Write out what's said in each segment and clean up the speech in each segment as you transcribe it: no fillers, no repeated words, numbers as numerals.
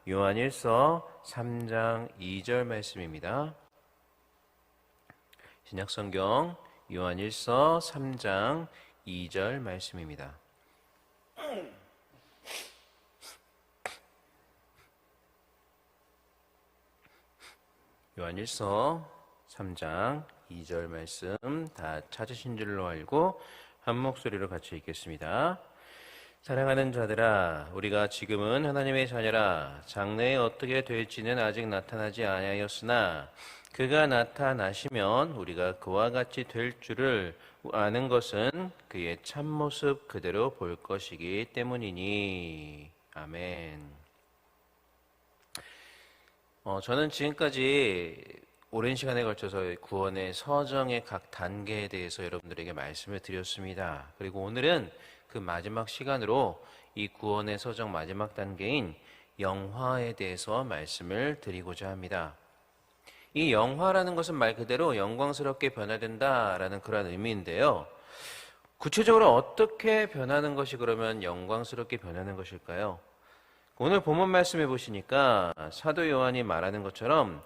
요한일서 3장 2절 말씀입니다. 신약성경 요한일서 3장 2절 말씀입니다. 요한일서 3장 2절 말씀 다 찾으신 줄로 알고 한 목소리로 같이 읽겠습니다. 사랑하는 자들아, 우리가 지금은 하나님의 자녀라. 장래에 어떻게 될지는 아직 나타나지 아니하였으나 그가 나타나시면 우리가 그와 같이 될 줄을 아는 것은 그의 참모습 그대로 볼 것이기 때문이니. 아멘. 저는 지금까지 오랜 시간에 걸쳐서 구원의 서정의 각 단계에 대해서 여러분들에게 말씀을 드렸습니다. 그리고 오늘은 그 마지막 시간으로 이 구원의 서정 마지막 단계인 영화에 대해서 말씀을 드리고자 합니다. 이 영화라는 것은 말 그대로 영광스럽게 변화된다라는 그런 의미인데요. 구체적으로 어떻게 변하는 것이 그러면 영광스럽게 변하는 것일까요? 오늘 본문 말씀해 보시니까 사도 요한이 말하는 것처럼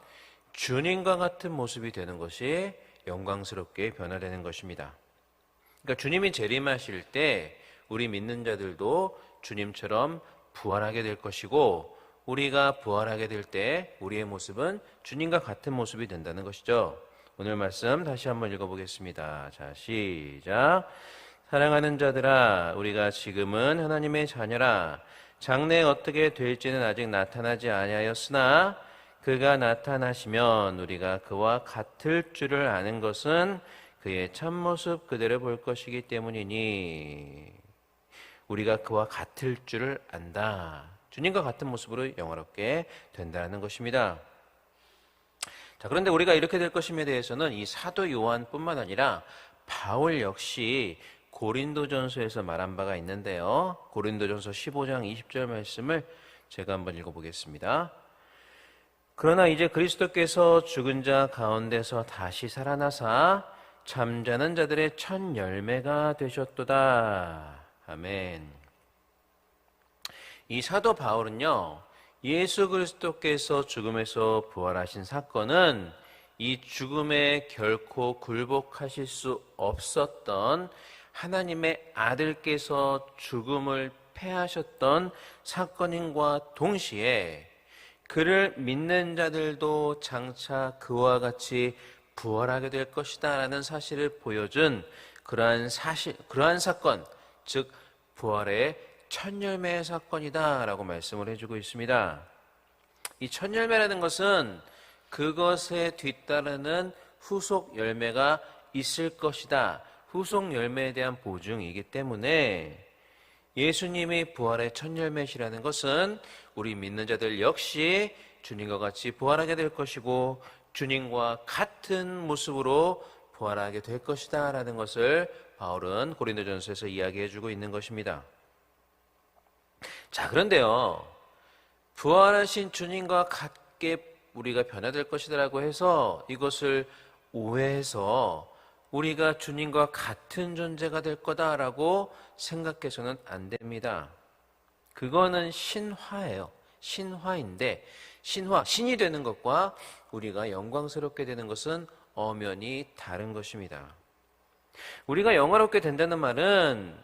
주님과 같은 모습이 되는 것이 영광스럽게 변화되는 것입니다. 그러니까 주님이 재림하실 때 우리 믿는 자들도 주님처럼 부활하게 될 것이고, 우리가 부활하게 될 때 우리의 모습은 주님과 같은 모습이 된다는 것이죠. 오늘 말씀 다시 한번 읽어보겠습니다. 자, 시작. 사랑하는 자들아, 우리가 지금은 하나님의 자녀라. 장래에 어떻게 될지는 아직 나타나지 아니하였으나 그가 나타나시면 우리가 그와 같을 줄을 아는 것은 그의 참모습 그대로 볼 것이기 때문이니. 우리가 그와 같을 줄을 안다. 주님과 같은 모습으로 영화롭게 된다는 것입니다. 자, 그런데 우리가 이렇게 될 것임에 대해서는 이 사도 요한뿐만 아니라 바울 역시 고린도전서에서 말한 바가 있는데요. 고린도전서 15장 20절 말씀을 제가 한번 읽어보겠습니다. 그러나 이제 그리스도께서 죽은 자 가운데서 다시 살아나사 잠자는 자들의 첫 열매가 되셨도다. 아멘. 이 사도 바울은요, 예수 그리스도께서 죽음에서 부활하신 사건은 이 죽음에 결코 굴복하실 수 없었던 하나님의 아들께서 죽음을 패하셨던 사건인과 동시에 그를 믿는 자들도 장차 그와 같이 부활하게 될 것이다 라는 사실을 보여준 그러한 사건, 즉 부활의 첫 열매의 사건이다 라고 말씀을 해주고 있습니다. 이 첫 열매라는 것은 그것에 뒤따르는 후속 열매가 있을 것이다, 후속 열매에 대한 보증이기 때문에 예수님이 부활의 첫 열매시라는 것은 우리 믿는 자들 역시 주님과 같이 부활하게 될 것이고 주님과 같은 모습으로 부활하게 될 것이다 라는 것을 바울은 고린도전서에서 이야기해주고 있는 것입니다. 자, 그런데요, 부활하신 주님과 같게 우리가 변화될 것이라고 해서 이것을 오해해서 우리가 주님과 같은 존재가 될 거다라고 생각해서는 안 됩니다. 그거는 신화예요. 신화인데 신이 되는 것과 우리가 영광스럽게 되는 것은 엄연히 다른 것입니다. 우리가 영화롭게 된다는 말은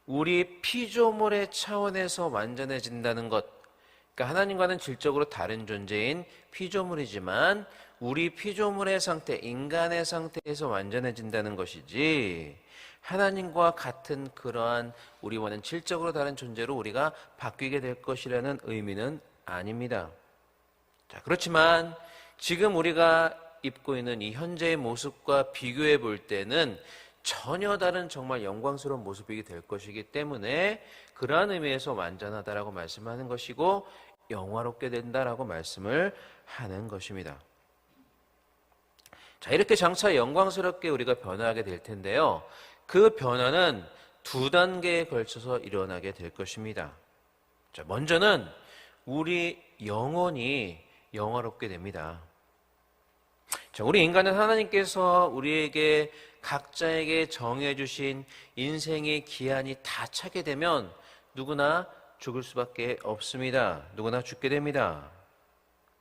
우리 피조물의 차원에서 완전해진다는 것, 그러니까 하나님과는 질적으로 다른 존재인 피조물이지만 우리 피조물의 상태, 인간의 상태에서 완전해진다는 것이지 하나님과 같은 그러한 우리와는 질적으로 다른 존재로 우리가 바뀌게 될 것이라는 의미는 아닙니다. 자, 그렇지만 지금 우리가 입고 있는 이 현재의 모습과 비교해 볼 때는 전혀 다른 정말 영광스러운 모습이 될 것이기 때문에 그러한 의미에서 완전하다라고 말씀하는 것이고 영화롭게 된다라고 말씀을 하는 것입니다. 자, 이렇게 장차 영광스럽게 우리가 변화하게 될 텐데요. 그 변화는 두 단계에 걸쳐서 일어나게 될 것입니다. 자, 먼저는 우리 영혼이 영화롭게 됩니다. 자, 우리 인간은 하나님께서 우리에게 각자에게 정해주신 인생의 기한이 다 차게 되면 누구나 죽을 수밖에 없습니다. 누구나 죽게 됩니다.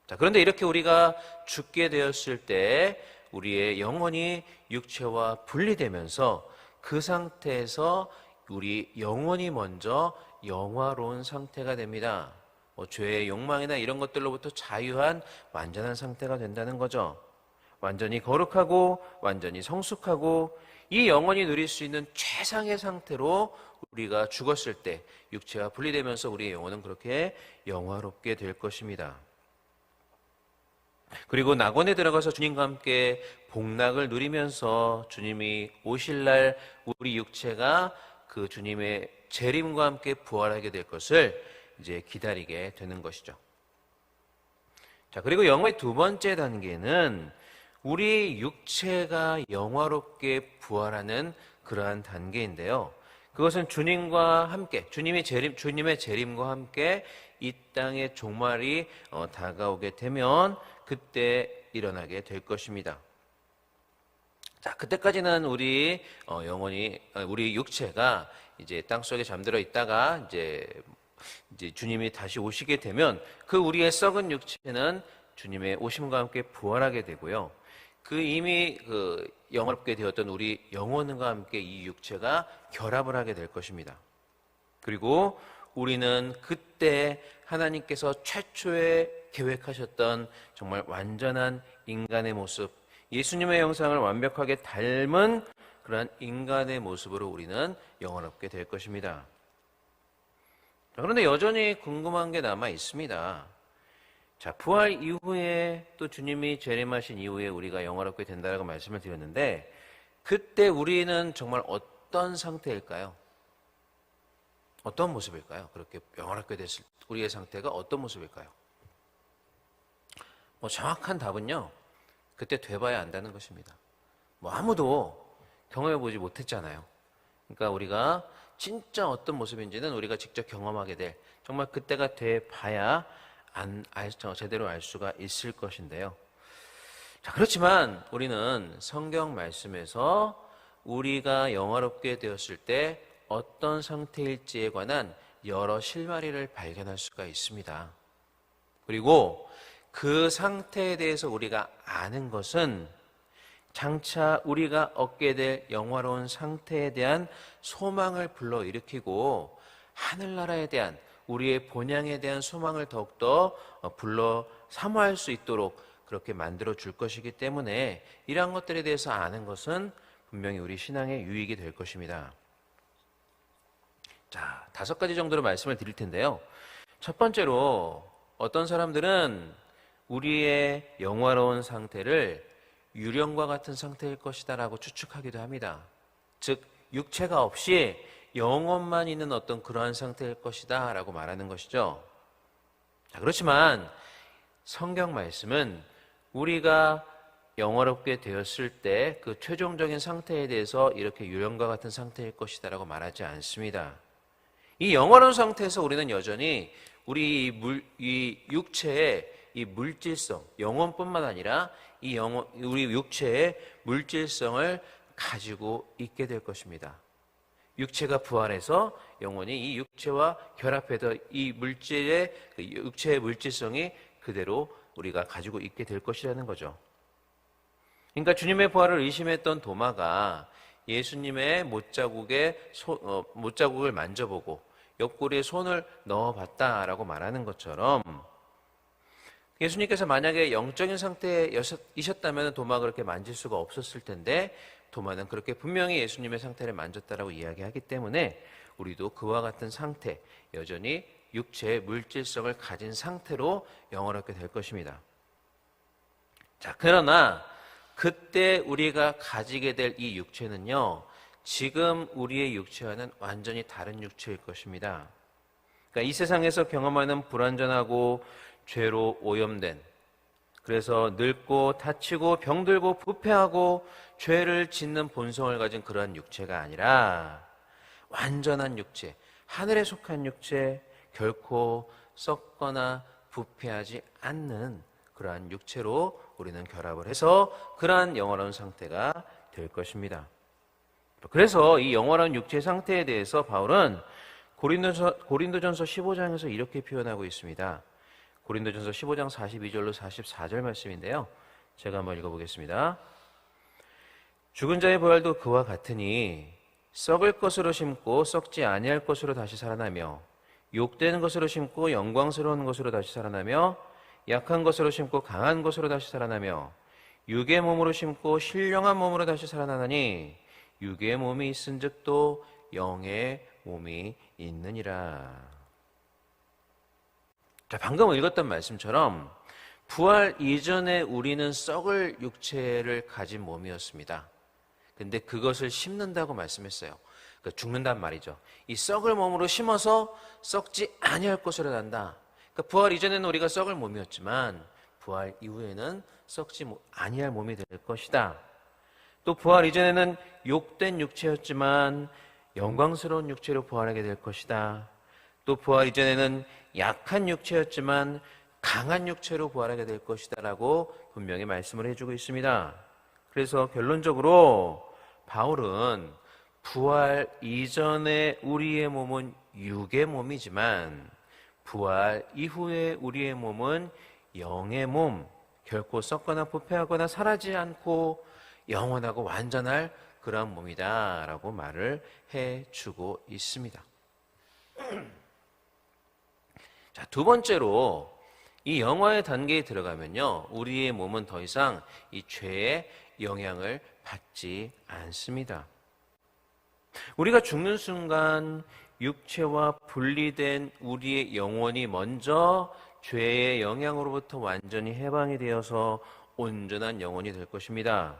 자, 그런데 이렇게 우리가 죽게 되었을 때 우리의 영혼이 육체와 분리되면서 그 상태에서 우리 영혼이 먼저 영화로운 상태가 됩니다. 죄의 욕망이나 이런 것들로부터 자유한 완전한 상태가 된다는 거죠. 완전히 거룩하고 완전히 성숙하고 이 영혼이 누릴 수 있는 최상의 상태로 우리가 죽었을 때 육체와 분리되면서 우리의 영혼은 그렇게 영화롭게 될 것입니다. 그리고 낙원에 들어가서 주님과 함께 복락을 누리면서 주님이 오실 날 우리 육체가 그 주님의 재림과 함께 부활하게 될 것을 이제 기다리게 되는 것이죠. 자, 그리고 영화의 두 번째 단계는 우리 육체가 영화롭게 부활하는 그러한 단계인데요. 그것은 주님과 함께, 주님의 재림과 함께 이 땅의 종말이 다가오게 되면 그때 일어나게 될 것입니다. 자, 그때까지는 우리 우리 육체가 이제 땅 속에 잠들어 있다가 이제 주님이 다시 오시게 되면 그 우리의 썩은 육체는 주님의 오심과 함께 부활하게 되고요. 이미 영화롭게 되었던 우리 영혼과 함께 이 육체가 결합을 하게 될 것입니다. 그리고 우리는 그때 하나님께서 최초에 계획하셨던 정말 완전한 인간의 모습, 예수님의 형상을 완벽하게 닮은 그러한 인간의 모습으로 우리는 영화롭게 될 것입니다. 그런데 여전히 궁금한 게 남아 있습니다. 자, 부활 이후에 또 주님이 재림하신 이후에 우리가 영화롭게 된다라고 말씀을 드렸는데 그때 우리는 정말 어떤 상태일까요? 어떤 모습일까요? 그렇게 영화롭게 됐을 때 우리의 상태가 어떤 모습일까요? 정확한 답은요, 그때 돼봐야 안다는 것입니다. 아무도 경험해보지 못했잖아요. 그러니까 우리가 진짜 어떤 모습인지는 우리가 직접 경험하게 될, 정말 그때가 돼봐야 제대로 알 수가 있을 것인데요. 자, 그렇지만 우리는 성경 말씀에서 우리가 영화롭게 되었을 때 어떤 상태일지에 관한 여러 실마리를 발견할 수가 있습니다. 그리고 그 상태에 대해서 우리가 아는 것은 장차 우리가 얻게 될 영화로운 상태에 대한 소망을 불러일으키고 하늘나라에 대한 우리의 본향에 대한 소망을 더욱더 불러 사모할 수 있도록 그렇게 만들어 줄 것이기 때문에 이러한 것들에 대해서 아는 것은 분명히 우리 신앙에 유익이 될 것입니다. 자, 5가지 정도로 말씀을 드릴 텐데요. 첫 번째로 어떤 사람들은 우리의 영화로운 상태를 유령과 같은 상태일 것이다 라고 추측하기도 합니다. 즉 육체가 없이 영혼만 있는 어떤 그러한 상태일 것이다 라고 말하는 것이죠. 자, 그렇지만 성경 말씀은 우리가 영화롭게 되었을 때 그 최종적인 상태에 대해서 이렇게 유령과 같은 상태일 것이다 라고 말하지 않습니다. 이 영화로운 상태에서 우리는 여전히 우리 이 육체의 이 물질성, 영혼뿐만 아니라 우리 육체의 물질성을 가지고 있게 될 것입니다. 육체가 부활해서 영혼이 이 육체와 결합해서 이 육체의 물질성이 그대로 우리가 가지고 있게 될 것이라는 거죠. 그러니까 주님의 부활을 의심했던 도마가 예수님의 못자국을 만져보고 옆구리에 손을 넣어봤다라고 말하는 것처럼 예수님께서 만약에 영적인 상태이셨다면 도마가 그렇게 만질 수가 없었을 텐데 도마는 그렇게 분명히 예수님의 상태를 만졌다라고 이야기하기 때문에 우리도 그와 같은 상태, 여전히 육체의 물질성을 가진 상태로 영원하게 될 것입니다. 자, 그러나 그때 우리가 가지게 될 이 육체는요, 지금 우리의 육체와는 완전히 다른 육체일 것입니다. 그러니까 이 세상에서 경험하는 불완전하고 죄로 오염된, 그래서 늙고 다치고 병들고 부패하고 죄를 짓는 본성을 가진 그러한 육체가 아니라 완전한 육체, 하늘에 속한 육체, 결코 썩거나 부패하지 않는 그러한 육체로 우리는 결합을 해서 그러한 영원한 상태가 될 것입니다. 그래서 이 영원한 육체 상태에 대해서 바울은 고린도전서 15장에서 이렇게 표현하고 있습니다. 고린도전서 15장 42절로 44절 말씀인데요. 제가 한번 읽어보겠습니다. 죽은 자의 부활도 그와 같으니 썩을 것으로 심고 썩지 아니할 것으로 다시 살아나며 욕되는 것으로 심고 영광스러운 것으로 다시 살아나며 약한 것으로 심고 강한 것으로 다시 살아나며 육의 몸으로 심고 신령한 몸으로 다시 살아나니 육의 몸이 있은즉 또 영의 몸이 있느니라. 자, 방금 읽었던 말씀처럼 부활 이전에 우리는 썩을 육체를 가진 몸이었습니다. 근데 그것을 심는다고 말씀했어요. 그러니까 죽는단 말이죠. 이 썩을 몸으로 심어서 썩지 아니할 것으로 난다. 그러니까 부활 이전에는 우리가 썩을 몸이었지만 부활 이후에는 썩지 아니할 몸이 될 것이다. 또 부활 이전에는 욕된 육체였지만 영광스러운 육체로 부활하게 될 것이다. 또 부활 이전에는 약한 육체였지만 강한 육체로 부활하게 될 것이다 라고 분명히 말씀을 해주고 있습니다. 그래서 결론적으로 바울은 부활 이전에 우리의 몸은 육의 몸이지만 부활 이후에 우리의 몸은 영의 몸, 결코 썩거나 부패하거나 사라지지 않고 영원하고 완전할 그런 몸이다 라고 말을 해주고 있습니다. 자, 두 번째로 이 영화의 단계에 들어가면요, 우리의 몸은 더 이상 이 죄의 영향을 받지 않습니다. 우리가 죽는 순간 육체와 분리된 우리의 영혼이 먼저 죄의 영향으로부터 완전히 해방이 되어서 온전한 영혼이 될 것입니다.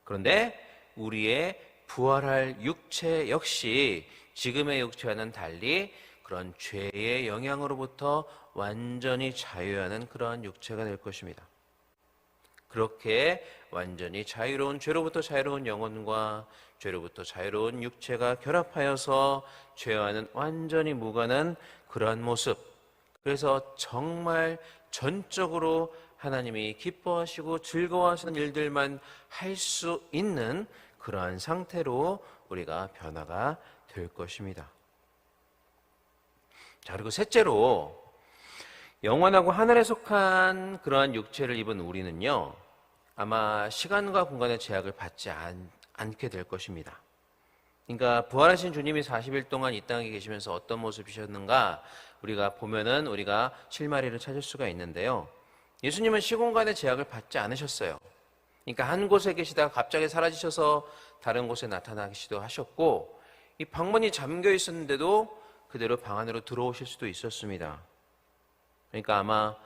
그런데 우리의 부활할 육체 역시 지금의 육체와는 달리 그런 죄의 영향으로부터 완전히 자유하는 그러한 육체가 될 것입니다. 그렇게 완전히 자유로운, 죄로부터 자유로운 영혼과 죄로부터 자유로운 육체가 결합하여서 죄와는 완전히 무관한 그러한 모습. 그래서 정말 전적으로 하나님이 기뻐하시고 즐거워하시는 일들만 할 수 있는 그러한 상태로 우리가 변화가 될 것입니다. 자, 그리고 셋째로 영원하고 하늘에 속한 그러한 육체를 입은 우리는요, 아마 시간과 공간의 제약을 받지 않게 될 것입니다. 그러니까 부활하신 주님이 40일 동안 이 땅에 계시면서 어떤 모습이셨는가 우리가 보면은 우리가 실마리를 찾을 수가 있는데요. 예수님은 시공간의 제약을 받지 않으셨어요. 그러니까 한 곳에 계시다가 갑자기 사라지셔서 다른 곳에 나타나시기도 하셨고, 이 방문이 잠겨 있었는데도 그대로 방 안으로 들어오실 수도 있었습니다. 그러니까 아마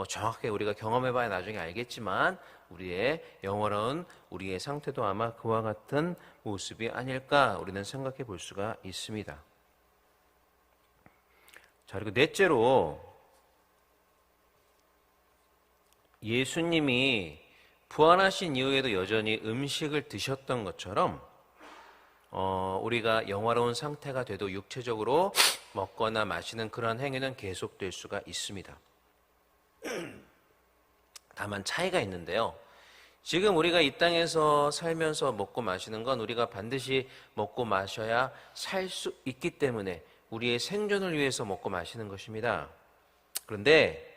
정확하게 우리가 경험해봐야 나중에 알겠지만 우리의 영원한 우리의 상태도 아마 그와 같은 모습이 아닐까 우리는 생각해 볼 수가 있습니다. 자, 그리고 넷째로 예수님이 부활하신 이후에도 여전히 음식을 드셨던 것처럼 우리가 영화로운 상태가 돼도 육체적으로 먹거나 마시는 그런 행위는 계속될 수가 있습니다. 다만 차이가 있는데요. 지금 우리가 이 땅에서 살면서 먹고 마시는 건 우리가 반드시 먹고 마셔야 살 수 있기 때문에 우리의 생존을 위해서 먹고 마시는 것입니다. 그런데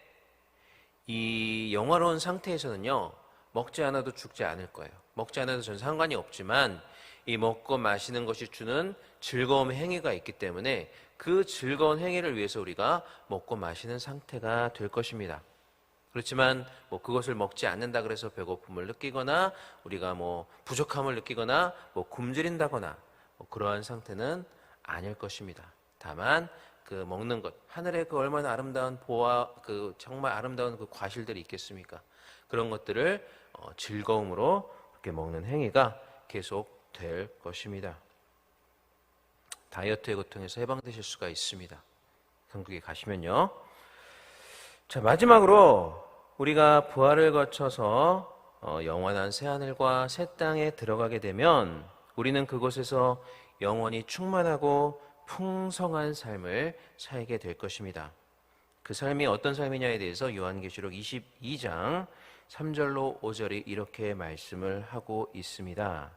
이 영화로운 상태에서는요, 먹지 않아도 죽지 않을 거예요. 먹지 않아도 전 상관이 없지만 이 먹고 마시는 것이 주는 즐거움 행위가 있기 때문에 그 즐거운 행위를 위해서 우리가 먹고 마시는 상태가 될 것입니다. 그렇지만 그것을 먹지 않는다 그래서 배고픔을 느끼거나 우리가 부족함을 느끼거나 굶주린다거나 그러한 상태는 아닐 것입니다. 다만 그 먹는 것, 하늘에 그 얼마나 아름다운 보화, 그 정말 아름다운 그 과실들이 있겠습니까? 그런 것들을 즐거움으로 그렇게 먹는 행위가 계속 될 것입니다. 다이어트의 고통에서 해방되실 수가 있습니다. 한국에 가시면요. 자, 마지막으로 우리가 부활을 거쳐서 영원한 새하늘과 새 땅에 들어가게 되면 우리는 그곳에서 영원히 충만하고 풍성한 삶을 살게 될 것입니다. 그 삶이 어떤 삶이냐에 대해서 요한계시록 22장 3절로 5절이 이렇게 말씀을 하고 있습니다.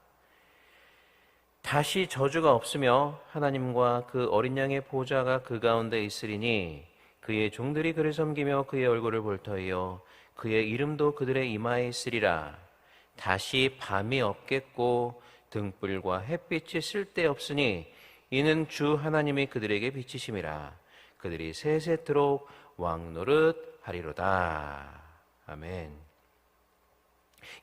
다시 저주가 없으며 하나님과 그 어린 양의 보좌가 그 가운데 있으리니 그의 종들이 그를 섬기며 그의 얼굴을 볼 터이요 그의 이름도 그들의 이마에 있으리라. 다시 밤이 없겠고 등불과 햇빛이 쓸데없으니 이는 주 하나님이 그들에게 비치심이라. 그들이 세세토록 왕노릇 하리로다. 아멘.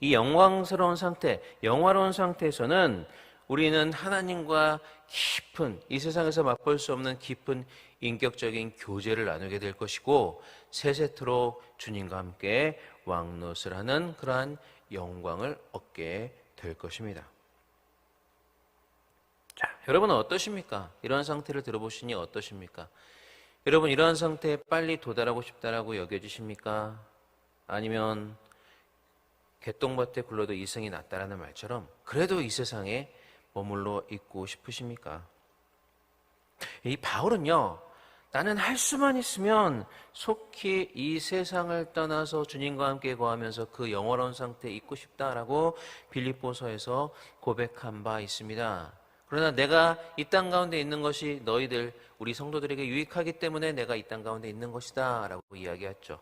이 영광스러운 상태, 영화로운 상태에서는 우리는 하나님과 깊은, 이 세상에서 맛볼 수 없는 깊은 인격적인 교제를 나누게 될 것이고, 세세토록 주님과 함께 왕노릇을 하는 그러한 영광을 얻게 될 것입니다. 자, 여러분은 어떠십니까? 이런 상태를 들어보시니 어떠십니까? 여러분, 이러한 상태에 빨리 도달하고 싶다라고 여겨지십니까? 아니면 개똥밭에 굴러도 이승이 낫다라는 말처럼 그래도 이 세상에 머물러 있고 싶으십니까? 이 바울은요, 나는 할 수만 있으면 속히 이 세상을 떠나서 주님과 함께 거하면서 그 영원한 상태에 있고 싶다라고 빌립보서에서 고백한 바 있습니다. 그러나 내가 이 땅 가운데 있는 것이 너희들, 우리 성도들에게 유익하기 때문에 내가 이 땅 가운데 있는 것이다 라고 이야기했죠.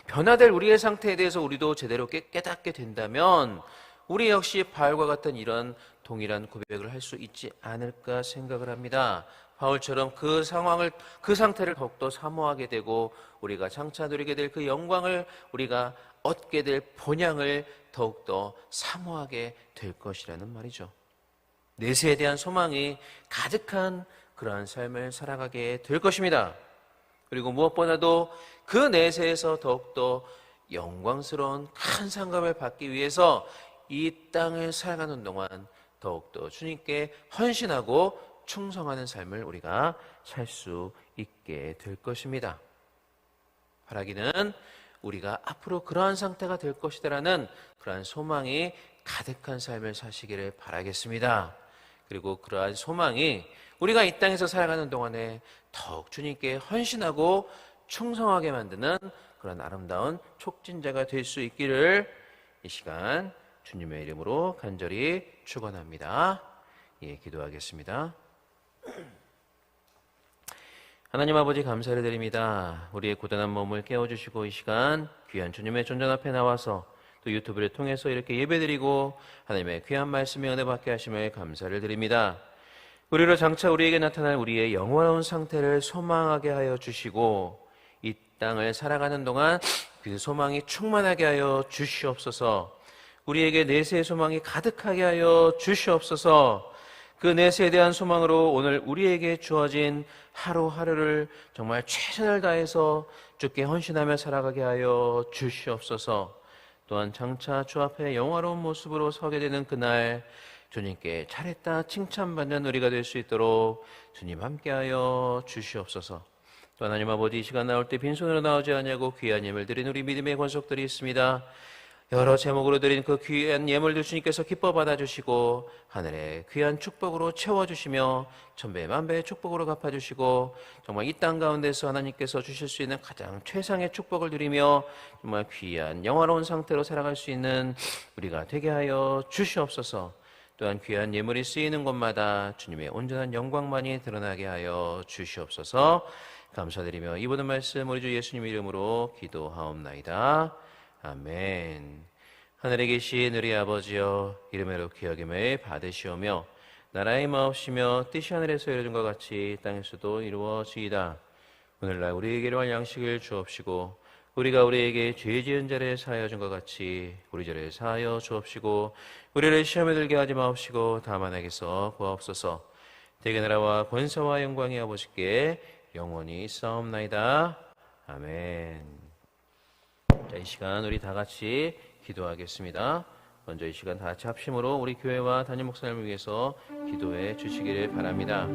변화될 우리의 상태에 대해서 우리도 제대로 깨닫게 된다면 우리 역시 바울과 같은 이런 동일한 고백을 할 수 있지 않을까 생각을 합니다. 바울처럼 그 상황을, 그 상태를 더욱더 사모하게 되고 우리가 장차 누리게 될 그 영광을, 우리가 얻게 될 본향을 더욱더 사모하게 될 것이라는 말이죠. 내세에 대한 소망이 가득한 그러한 삶을 살아가게 될 것입니다. 그리고 무엇보다도 그 내세에서 더욱더 영광스러운 큰 상급을 받기 위해서 이 땅을 살아가는 동안 더욱더 주님께 헌신하고 충성하는 삶을 우리가 살 수 있게 될 것입니다. 바라기는 우리가 앞으로 그러한 상태가 될 것이다라는 그러한 소망이 가득한 삶을 사시기를 바라겠습니다. 그리고 그러한 소망이 우리가 이 땅에서 살아가는 동안에 더욱 주님께 헌신하고 충성하게 만드는 그런 아름다운 촉진자가 될 수 있기를 이 시간 주님의 이름으로 간절히 축원합니다. 예, 기도하겠습니다. 하나님 아버지 감사를 드립니다. 우리의 고단한 몸을 깨워주시고 이 시간 귀한 주님의 존전 앞에 나와서 또 유튜브를 통해서 이렇게 예배드리고 하나님의 귀한 말씀에 은혜 받게 하심을 감사를 드립니다. 우리로 장차 우리에게 나타날 우리의 영원한 상태를 소망하게 하여 주시고 이 땅을 살아가는 동안 그 소망이 충만하게 하여 주시옵소서. 우리에게 내세의 소망이 가득하게 하여 주시옵소서. 그 내세에 대한 소망으로 오늘 우리에게 주어진 하루하루를 정말 최선을 다해서 주께 헌신하며 살아가게 하여 주시옵소서. 또한 장차 주 앞에 영화로운 모습으로 서게 되는 그날 주님께 잘했다 칭찬받는 우리가 될 수 있도록 주님 함께하여 주시옵소서. 또 하나님 아버지 이 시간 나올 때 빈손으로 나오지 않냐고 귀한 예물 드린 우리 믿음의 권속들이 있습니다. 여러 제목으로 드린 그 귀한 예물들 주님께서 기뻐 받아주시고 하늘의 귀한 축복으로 채워주시며 천배 만배의 축복으로 갚아주시고 정말 이 땅 가운데서 하나님께서 주실 수 있는 가장 최상의 축복을 누리며 정말 귀한 영화로운 상태로 살아갈 수 있는 우리가 되게 하여 주시옵소서. 또한 귀한 예물이 쓰이는 곳마다 주님의 온전한 영광만이 드러나게 하여 주시옵소서. 감사드리며 이 모든 말씀 우리 주 예수님 이름으로 기도하옵나이다. 아멘. 하늘에 계신 우리 아버지여 이름으로 기억임을 받으시오며 나라의 마옵시며 뜻이 하늘에서 이루어진 것 같이 땅에서도 이루어지이다. 오늘날 우리에게 일용할 양식을 주옵시고 우리가 우리에게 죄 지은 자를 사하여 준 것 같이 우리 죄를 사하여 주옵시고 우리를 시험에 들게 하지 마옵시고 다만 에게서 구하옵소서. 대개 나라와 권세와 영광이 아버지께 영원히 있사옵나이다. 아멘. 자, 이 시간 우리 다 같이 기도하겠습니다. 먼저 이 시간 다 같이 합심으로 우리 교회와 담임 목사님을 위해서 기도해 주시기를 바랍니다.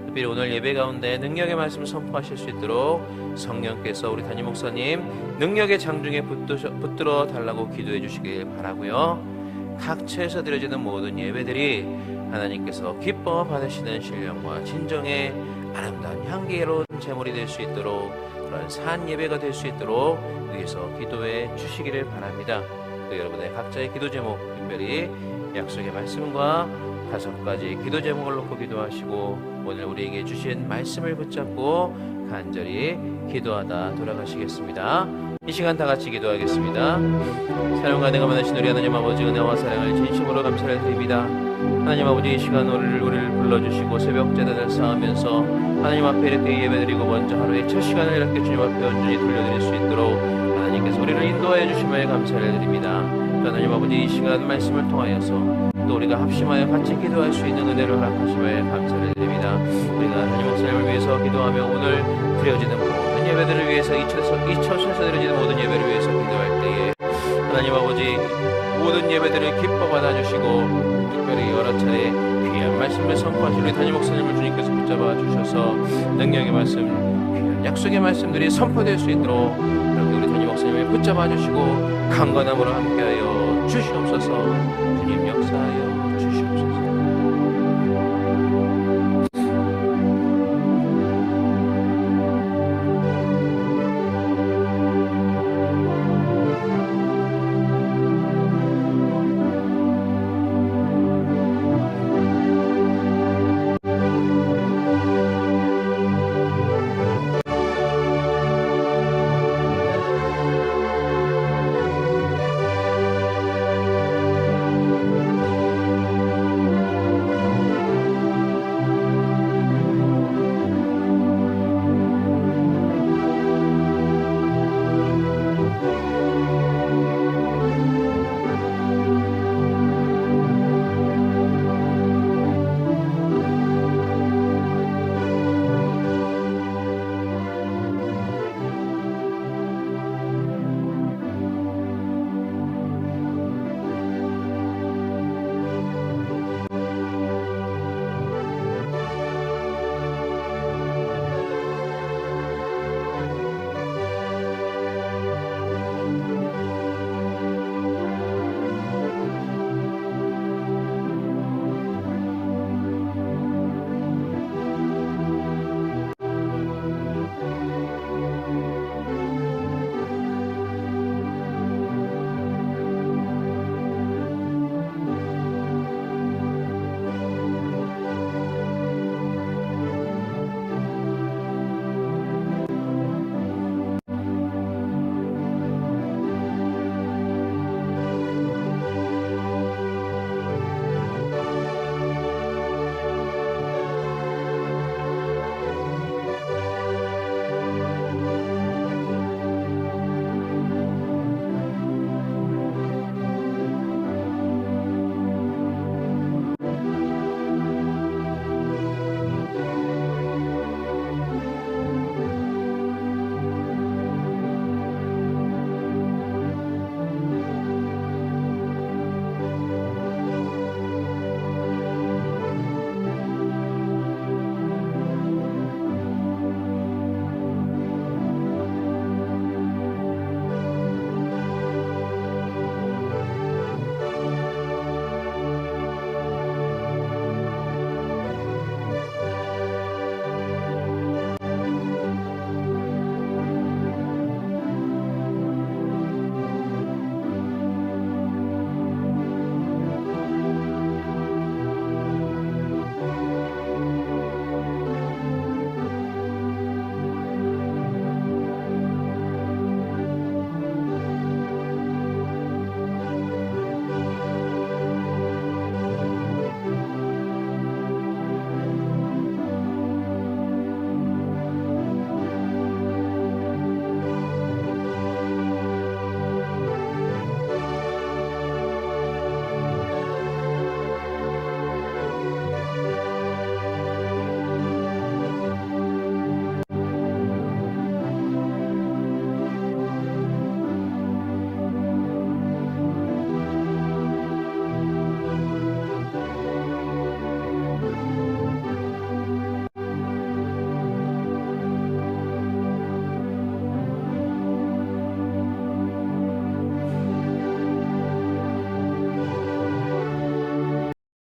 특별히 오늘 예배 가운데 능력의 말씀을 선포하실 수 있도록 성령께서 우리 담임 목사님 능력의 장중에 붙들어 달라고 기도해 주시길 바라고요. 각처에서 드려지는 모든 예배들이 하나님께서 기뻐 받으시는 신령과 진정의 아름다운 향기로운 제물이 될 수 있도록 그런 산 예배가 될 수 있도록 위해서 기도해 주시기를 바랍니다. 또 여러분의 각자의 기도 제목 특별히 약속의 말씀과 5가지 기도 제목을 놓고 기도하시고 오늘 우리에게 주신 말씀을 붙잡고 간절히 기도하다 돌아가시겠습니다. 이 시간 다 같이 기도하겠습니다. 사랑과 은혜가 많으신 우리 하나님 아버지, 은혜와 사랑을 진심으로 감사를 드립니다. 하나님 아버지, 이 시간 우리를 불러주시고 새벽 제단을 쌓으면서 하나님 앞에 이렇게 예배드리고 먼저 하루의 첫 시간을 이렇게 주님 앞에 온전히 돌려드릴 수 있도록 하나님께서 우리를 인도하여 주심을 감사를 드립니다. 하나님 아버지, 이 시간 말씀을 통하여서 또 우리가 합심하여 같이 기도할 수 있는 은혜를 허락하심을 감사를 드립니다. 우리가 하나님 목사님을 위해서 기도하며 오늘 드려지는 모든 예배들을 위해서 이 처소에서 드려지는 모든 예배를 위해서 기도할 때에 하나님 아버지, 모든 예배들을 기뻐 받아주시고 특별히 여러 차례 귀한 말씀을 선포하신 우리 담임 목사님을 주님께서 붙잡아 주셔서 능력의 말씀, 귀한 약속의 말씀들이 선포될 수 있도록 그렇게 우리 담임 목사님을 붙잡아 주시고 강건함으로 함께하여 주시옵소서. 주님 역사하여 주시옵소서.